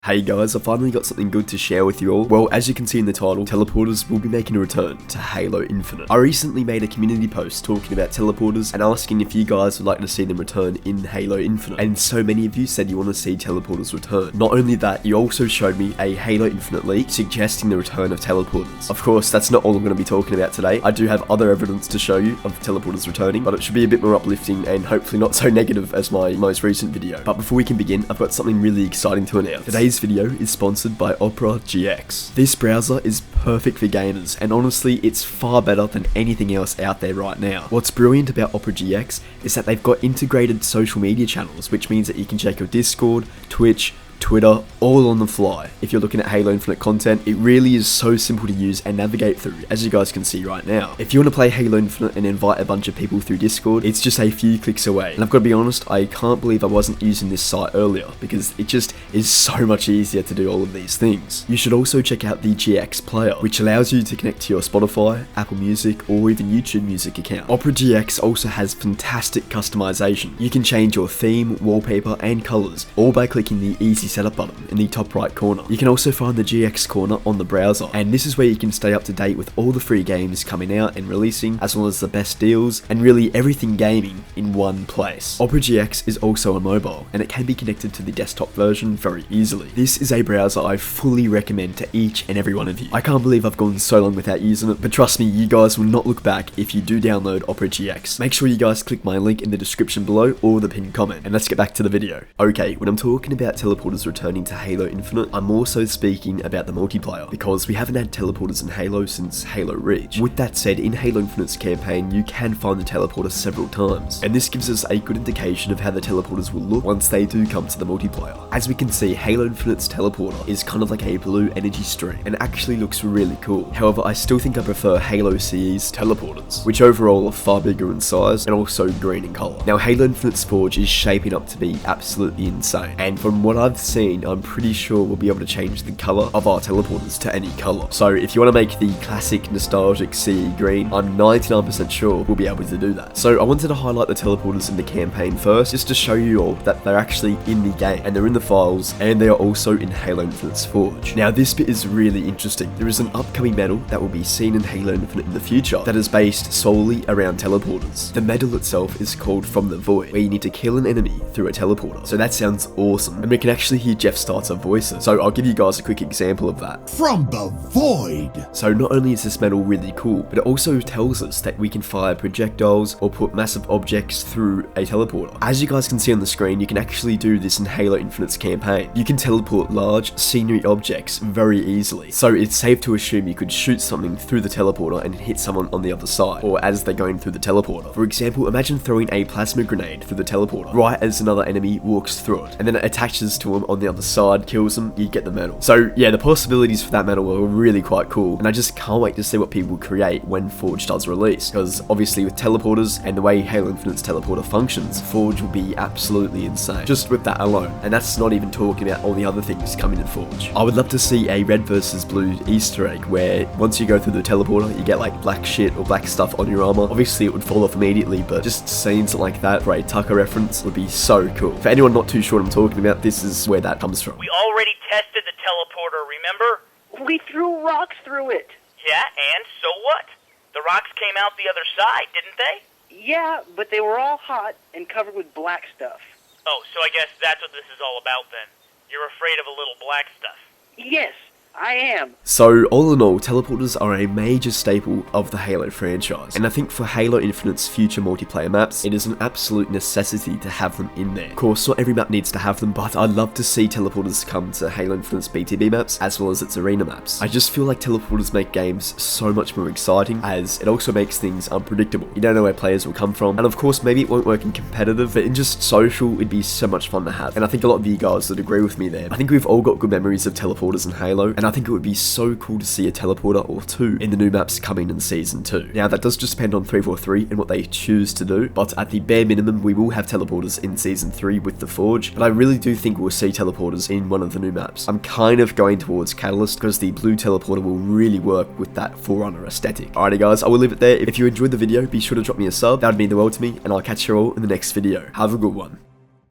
Hey guys, I finally got something good to share with you all. Well, as you can see in the title, teleporters will be making a return to Halo Infinite. I recently made a community post talking about teleporters and asking if you guys would like to see them return in Halo Infinite. And so many of you said you want to see teleporters return. Not only that, you also showed me a Halo Infinite leak suggesting the return of teleporters. Of course, that's not all I'm going to be talking about today. I do have other evidence to show you of teleporters returning, but it should be a bit more uplifting and hopefully not so negative as my most recent video. But before we can begin, I've got something really exciting to announce. Today's video is sponsored by Opera GX. This browser is perfect for gamers, and honestly, it's far better than anything else out there right now. What's brilliant about Opera GX is that they've got integrated social media channels, which means that you can check your Discord, Twitch, Twitter, all on the fly. If you're looking at Halo Infinite content, it really is so simple to use and navigate through, as you guys can see right now. If you want to play Halo Infinite and invite a bunch of people through Discord, it's just a few clicks away. And I've got to be honest, I can't believe I wasn't using this site earlier, because it just is so much easier to do all of these things. You should also check out the GX player, which allows you to connect to your Spotify, Apple Music, or even YouTube Music account. Opera GX also has fantastic customization. You can change your theme, wallpaper, and colors, all by clicking the Easy Setup button in the top right corner. You can also find the GX corner on the browser, and this is where you can stay up to date with all the free games coming out and releasing, as well as the best deals, and really everything gaming in one place. Opera GX is also a mobile, and it can be connected to the desktop version very easily. This is a browser I fully recommend to each and every one of you. I can't believe I've gone so long without using it, but trust me, you guys will not look back if you do download Opera GX. Make sure you guys click my link in the description below or the pinned comment, and let's get back to the video. Okay, when I'm talking about teleporters returning to Halo Infinite, I'm also speaking about the multiplayer, because we haven't had teleporters in Halo since Halo Reach. With that said, in Halo Infinite's campaign, you can find the teleporter several times, and this gives us a good indication of how the teleporters will look once they do come to the multiplayer. As we can see, Halo Infinite's teleporter is kind of like a blue energy string, and actually looks really cool. However, I still think I prefer Halo CE's teleporters, which overall are far bigger in size and also green in colour. Now, Halo Infinite's Forge is shaping up to be absolutely insane, and from what I've seen, I'm pretty sure we'll be able to change the colour of our teleporters to any colour. So if you want to make the classic nostalgic CE green, I'm 99% sure we'll be able to do that. So I wanted to highlight the teleporters in the campaign first, just to show you all that they're actually in the game, and they're in the files, and they are also in Halo Infinite's Forge. Now this bit is really interesting. There is an upcoming medal that will be seen in Halo Infinite in the future that is based solely around teleporters. The medal itself is called From the Void, where you need to kill an enemy through a teleporter. So that sounds awesome, and we can actually hear Jeff Starter voices. So I'll give you guys a quick example of that. From the void! So not only is this medal really cool, but it also tells us that we can fire projectiles or put massive objects through a teleporter. As you guys can see on the screen, you can actually do this in Halo Infinite's campaign. You can teleport large scenery objects very easily. So it's safe to assume you could shoot something through the teleporter and hit someone on the other side, or as they're going through the teleporter. For example, imagine throwing a plasma grenade through the teleporter right as another enemy walks through it, and then it attaches to him on the other side, kills them, you get the medal. So yeah, the possibilities for that medal are really quite cool, and I just can't wait to see what people create when Forge does release, because obviously with teleporters and the way Halo Infinite's teleporter functions, Forge will be absolutely insane, just with that alone, and that's not even talking about all the other things coming in Forge. I would love to see a red versus blue Easter egg, where once you go through the teleporter, you get like black shit or black stuff on your armor. Obviously it would fall off immediately, but just scenes like that for a Tucker reference would be so cool. For anyone not too sure what I'm talking about, this is where that comes from. We already tested the teleporter, remember? We threw rocks through it. Yeah, and so what? The rocks came out the other side, didn't they? Yeah, but they were all hot and covered with black stuff. Oh, so I guess that's what this is all about then. You're afraid of a little black stuff. Yes, I am. So all in all, teleporters are a major staple of the Halo franchise, and I think for Halo Infinite's future multiplayer maps, it is an absolute necessity to have them in there. Of course, not every map needs to have them, but I'd love to see teleporters come to Halo Infinite's BTB maps, as well as its arena maps. I just feel like teleporters make games so much more exciting, as it also makes things unpredictable. You don't know where players will come from, and of course maybe it won't work in competitive, but in just social, it'd be so much fun to have. And I think a lot of you guys would agree with me there. I think we've all got good memories of teleporters in Halo, and I think it would be so cool to see a teleporter or two in the new maps coming in Season 2. Now that does just depend on 343 and what they choose to do, but at the bare minimum we will have teleporters in Season 3 with the Forge, but I really do think we'll see teleporters in one of the new maps. I'm kind of going towards Catalyst, because the blue teleporter will really work with that Forerunner aesthetic. Alrighty guys, I will leave it there. If you enjoyed the video, be sure to drop me a sub, that would mean the world to me, and I'll catch you all in the next video. Have a good one.